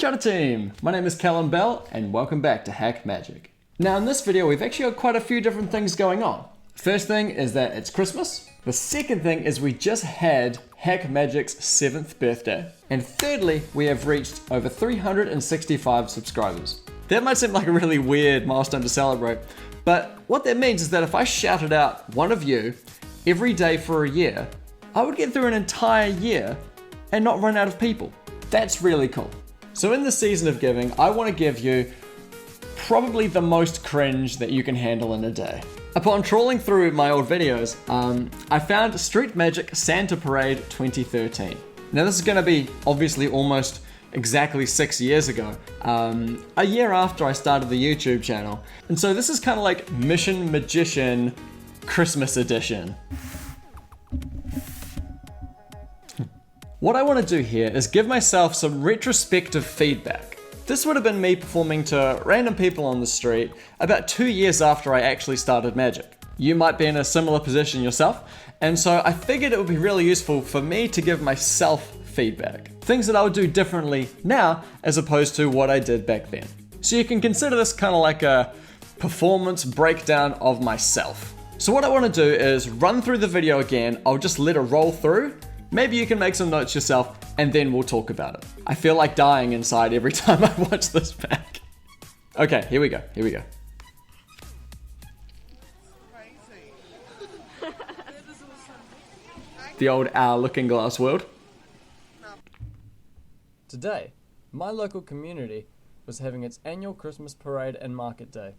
Chata team! My name is Callum Bell and welcome back to Hack Magic. Now in this video we've actually got quite a few different things going on. First thing is that it's Christmas. The second thing is we just had Hack Magic's 7th birthday. And thirdly, we have reached over 365 subscribers. That might seem like a really weird milestone to celebrate, but what that means is that if I shouted out one of you every day for a year, I would get through an entire year and not run out of people. That's really cool. So in the season of giving, I want to give you probably the most cringe that you can handle in a day. Upon trawling through my old videos, I found Street Magic Santa Parade 2013. Now this is going to be obviously almost exactly 6 years ago, a year after I started the YouTube channel. And so this is kind of like Mission Magician Christmas edition. What I want to do here is give myself some retrospective feedback. This would have been me performing to random people on the street about 2 years after I actually started magic. You might be in a similar position yourself, and so I figured it would be really useful for me to give myself feedback. Things that I would do differently now as opposed to what I did back then. So you can consider this kind of like a performance breakdown of myself. So what I want to do is run through the video again. I'll just let it roll through. Maybe you can make some notes yourself and then we'll talk about it. I feel like dying inside every time I watch this back. Okay, here we go. The old looking glass world. Today, my local community was having its annual Christmas parade and market day.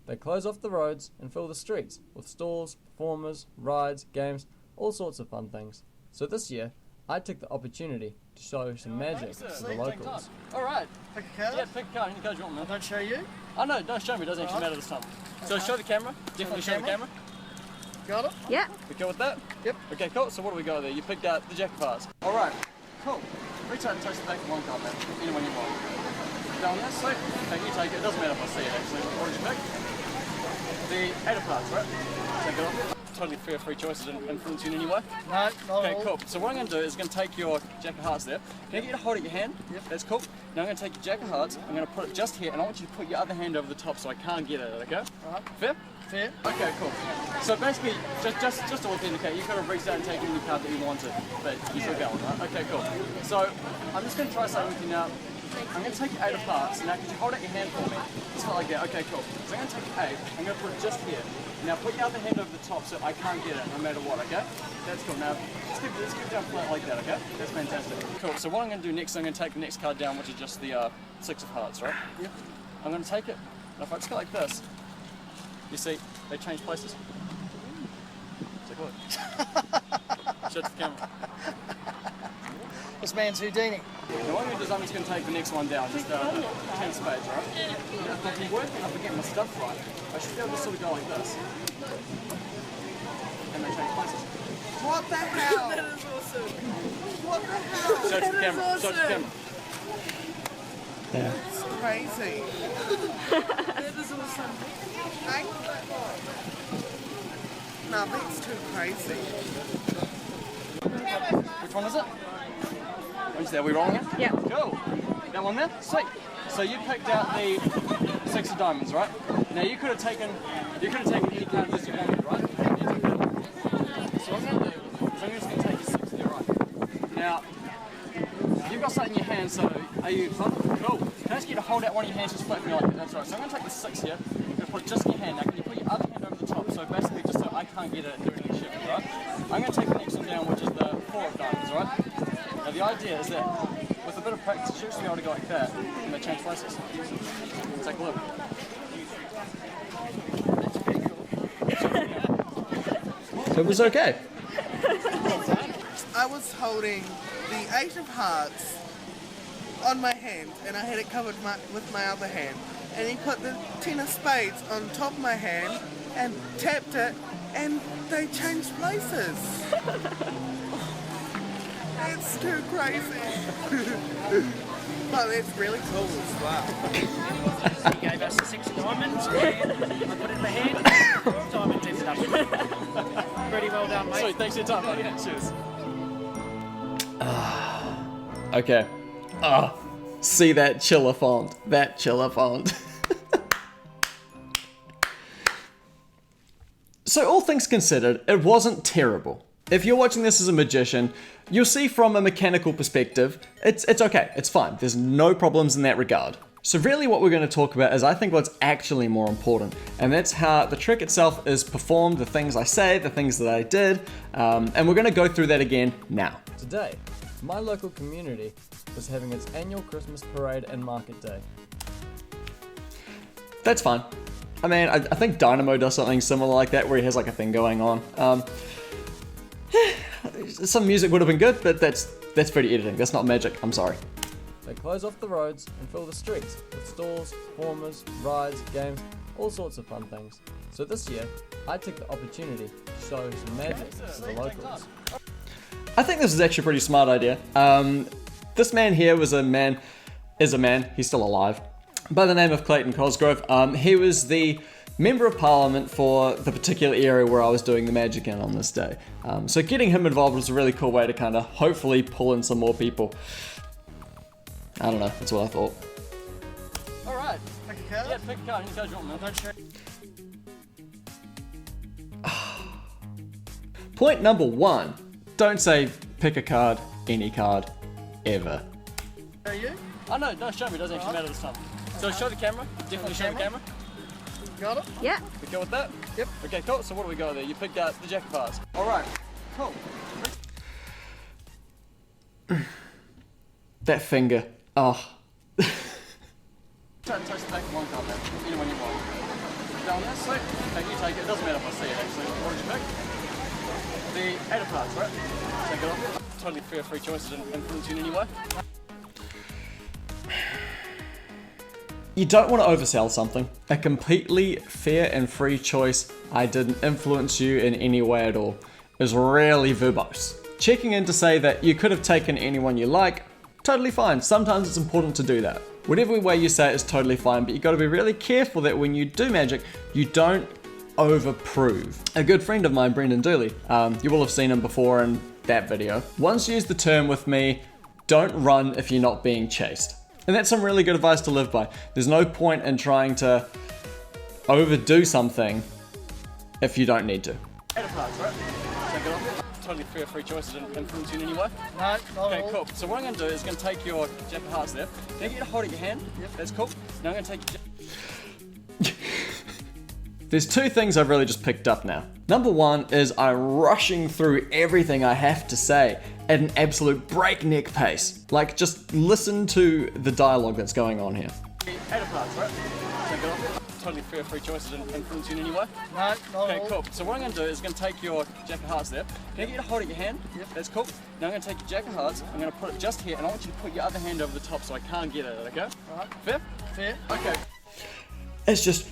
They close off the roads and fill the streets with stalls, performers, rides, games, all sorts of fun things. So this year, I took the opportunity to show some magic to the locals. Alright. Pick a card? Yeah, pick a card. Any card you want, man. Don't show you? Oh no, don't show me. It doesn't actually matter this time. So show the camera. Definitely show the camera. Got it? Yeah. We cool with that? Yep. Okay, cool. So what do we got there? You picked out the Jack of Hearts. Alright. Cool. Reach out and touch the back of one card, man. Anyone you want. Down there, sweet. Okay, you take it. It doesn't matter if I see it actually. What did you pick? The Eight of Hearts, right? Take it off. Totally fair, free choice. It didn't influence you in any way? No, not Okay, at all. cool. So what I'm going to do is going to take your Jack of Hearts there. Can I get you to hold it in your hand? Yep. That's cool. Now I'm going to take your Jack of Hearts, I'm going to put it just here, and I want you to put your other hand over the top so I can't get at it, okay? Alright. Fair? Fair. Okay, cool. So basically, just to authenticate, you could have reached out and taken any card that you wanted, but you still got one, right? Okay, cool. So I'm just going to try something with you now. I'm going to take your Eight of Hearts. Now, could you hold out your hand for me? Just like that. Okay, cool. So I'm going to take your Eight. I'm going to put it just here. Now, put your other hand over the top so I can't get it no matter what, okay? That's cool. Now, let's keep it down flat like that, okay? That's fantastic. Cool. So what I'm going to do next, I'm going to take the next card down, which is just the Six of Hearts, right? Yep. I'm going to take it. Now, if I just go like this, you see, they change places. Take a look. Shut the camera. This man's Houdini. Now what I'm going to do is I'm just going to take the next one down, just 10 spades, right? Now, if I'm working up and getting my stuff right, I should be able to sort of go like this. And they change places. What the hell? That is awesome. What the hell? Show it to the camera, show it to the camera. It's crazy. That is awesome. Hey? No, that's too crazy. Which one is it? Are we rolling it? Yeah. Cool. That one there? Sweet. So you picked out the Six of Diamonds, right? Now you could have taken any card that you wanted, right? You took that. So what I'm going to do is I'm just going to take your six there, right? Now, you've got something in your hand, so are you fun? Cool. Can I ask you to hold out one of your hands just flat for me like that? That's right. So I'm going to take the six here. I'm going to put it just in your hand. Now can you put your other hand over the top? So basically just so I can't get it and do any shifting, right? I'm going to take the next one down, which is the Four of Diamonds, right? Now the idea is that with a bit of practice, you should be able to go like that and they change places. Take a look. So it was okay. I was holding the Eight of Hearts on my hand and I had it covered with my other hand. And he put the Ten of Spades on top of my hand and tapped it and they changed places. That's too crazy. But it's really cool as well. He gave us the Six of Diamonds and I put it in the hand. Diamonds ended up. Pretty well done, mate. Sweet, thanks for your time, buddy. Cheers. Okay. See that chiller font. That chiller font. So all things considered, it wasn't terrible. If you're watching this as a magician, you'll see from a mechanical perspective, it's okay, it's fine. There's no problems in that regard. So really what we're going to talk about is I think what's actually more important, and that's how the trick itself is performed, the things I say, the things that I did, and we're going to go through that again now. Today, my local community was having its annual Christmas parade and market day. That's fine. I mean, I think Dynamo does something similar like that where he has like a thing going on. Some music would have been good, but that's pretty editing. That's not magic. I'm sorry. They close off the roads and fill the streets with stalls, performers, rides, games, all sorts of fun things. So this year, I took the opportunity to show some magic to the locals. I think this is actually a pretty smart idea. This man here is a man, he's still alive, by the name of Clayton Cosgrove. He was the Member of Parliament for the particular area where I was doing the magic in on this day. So getting him involved was a really cool way to kind of hopefully pull in some more people. I don't know, that's what I thought. Alright. Pick a card. Yeah, pick a card. Any card you want, man. Don't show. Point number 1, don't say pick a card, any card, ever. Are you? Oh no, show me. It doesn't actually matter this time. So show the camera. Definitely show the camera. Got it? Yeah. We go with that? Yep. Okay, cool. So what do we got there? You picked out the jack of hearts. Alright. Cool. That finger, oh. Try to touch the back of one card, man. Anyone you want. Down this side. Okay, you take it. It doesn't matter if I see it actually. What did you pick? The 8 of hearts, right? Take it off. Totally fair, free choices didn't influence you in any way. You don't want to oversell something. A completely fair and free choice, I didn't influence you in any way at all, is really verbose. Checking in to say that you could have taken anyone you like, totally fine. Sometimes it's important to do that. Whatever way you say it is totally fine, but you got to be really careful that when you do magic, you don't overprove. A good friend of mine, Brendan Dooley, you will have seen him before in that video, once used the term with me, don't run if you're not being chased. And that's some really good advice to live by. There's no point in trying to overdo something if you don't need to. 8 of hearts, right? Take it off. Totally fair, free choices didn't influence you in any way. No, not Okay, at all. cool. So what I'm going to do is going to take your jack of hearts there. Can I get you to hold it in your hand? Yep. That's cool. Now I'm going to take your There's 2 things I've really just picked up now. Number 1 is I'm rushing through everything I have to say at an absolute breakneck pace. Like, just listen to the dialogue that's going on here. 8 of hearts, right? Take it off. Totally fair, free choices didn't influence you in any way. No, not Okay, at all. cool. So what I'm going to do is going to take your jack of hearts there. Can I get you to hold it in your hand? Yep. That's cool. Now I'm going to take your jack of hearts, I'm going to put it just here, and I want you to put your other hand over the top so I can't get at it, okay? Alright. Fair? Fair. Okay. It's just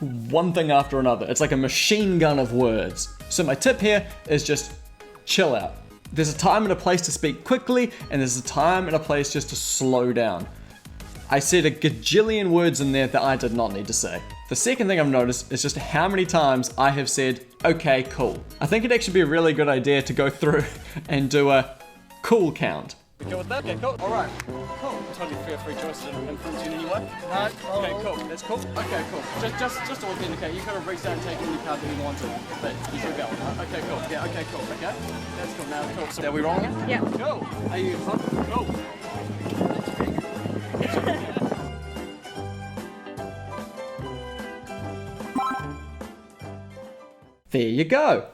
one thing after another. It's like a machine gun of words. So my tip here is just chill out. There's a time and a place to speak quickly, and there's a time and a place just to slow down. I said a gajillion words in there that I did not need to say. The second thing I've noticed is just how many times I have said, okay, cool. I think it'd actually be a really good idea to go through and do a cool count. We go with that? Okay, cool. Alright. Cool. Totally fair, free choices didn't influence you in any way. No, not at Okay, all. cool. That's cool. Okay, cool. Just to authenticate, you could have reached out and taken any card that you wanted, but you should go. Okay, cool. Yeah, okay, cool. Okay. That's cool. Now, cool. So are we rolling it? Yeah. Cool. Are you pumped? Cool. There you go.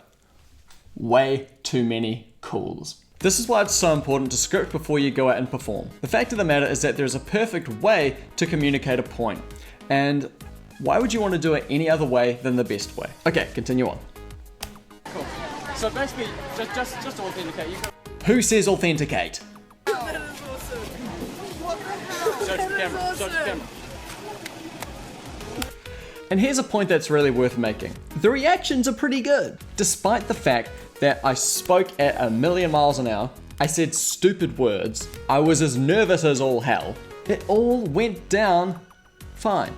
Way too many cools. This is why it's so important to script before you go out and perform. The fact of the matter is that there's a perfect way to communicate a point. And why would you want to do it any other way than the best way? Okay, continue on. Cool. So basically, just to authenticate, you could Who says authenticate? That is awesome. What the hell? show it to the That is camera. Show it to the awesome. camera. And here's a point that's really worth making. The reactions are pretty good. Despite the fact that I spoke at 1,000,000 miles an hour, I said stupid words, I was as nervous as all hell, it all went down fine.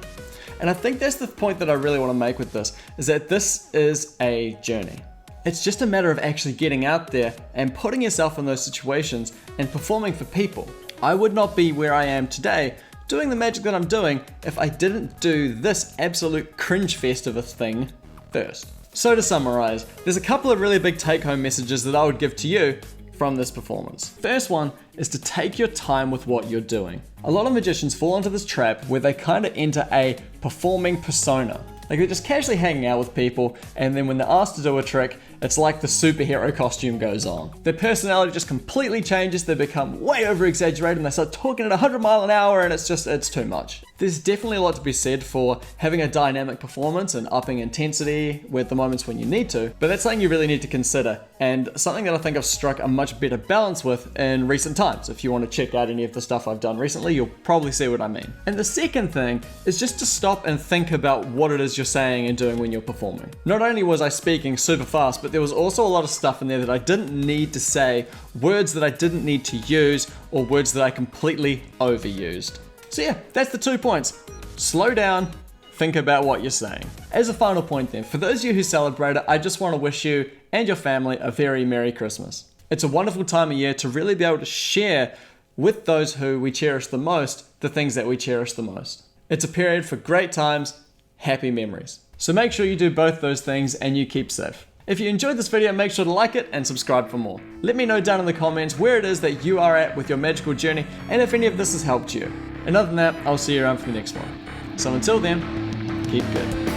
And I think that's the point that I really want to make with this, is that this is a journey. It's just a matter of actually getting out there and putting yourself in those situations and performing for people. I would not be where I am today doing the magic that I'm doing if I didn't do this absolute cringe fest of a thing first. So to summarize, there's a couple of really big take-home messages that I would give to you from this performance. First one is to take your time with what you're doing. A lot of magicians fall into this trap where they kind of enter a performing persona. Like they're just casually hanging out with people, and then when they're asked to do a trick, it's like the superhero costume goes on. Their personality just completely changes, they become way over exaggerated and they start talking at 100 miles an hour, and it's too much. There's definitely a lot to be said for having a dynamic performance and upping intensity with the moments when you need to, but that's something you really need to consider, and something that I think I've struck a much better balance with in recent times. If you want to check out any of the stuff I've done recently, you'll probably see what I mean. And the second thing is just to stop and think about what it is you're saying and doing when you're performing. Not only was I speaking super fast, but there was also a lot of stuff in there that I didn't need to say, words that I didn't need to use, or words that I completely overused. So yeah, that's the 2 points. Slow down, think about what you're saying. As a final point then, for those of you who celebrate it, I just want to wish you and your family a very Merry Christmas. It's a wonderful time of year to really be able to share with those who we cherish the most, the things that we cherish the most. It's a period for great times, happy memories. So make sure you do both those things and you keep safe. If you enjoyed this video, make sure to like it and subscribe for more. Let me know down in the comments where it is that you are at with your magical journey and if any of this has helped you. And other than that, I'll see you around for the next one. So until then, keep good.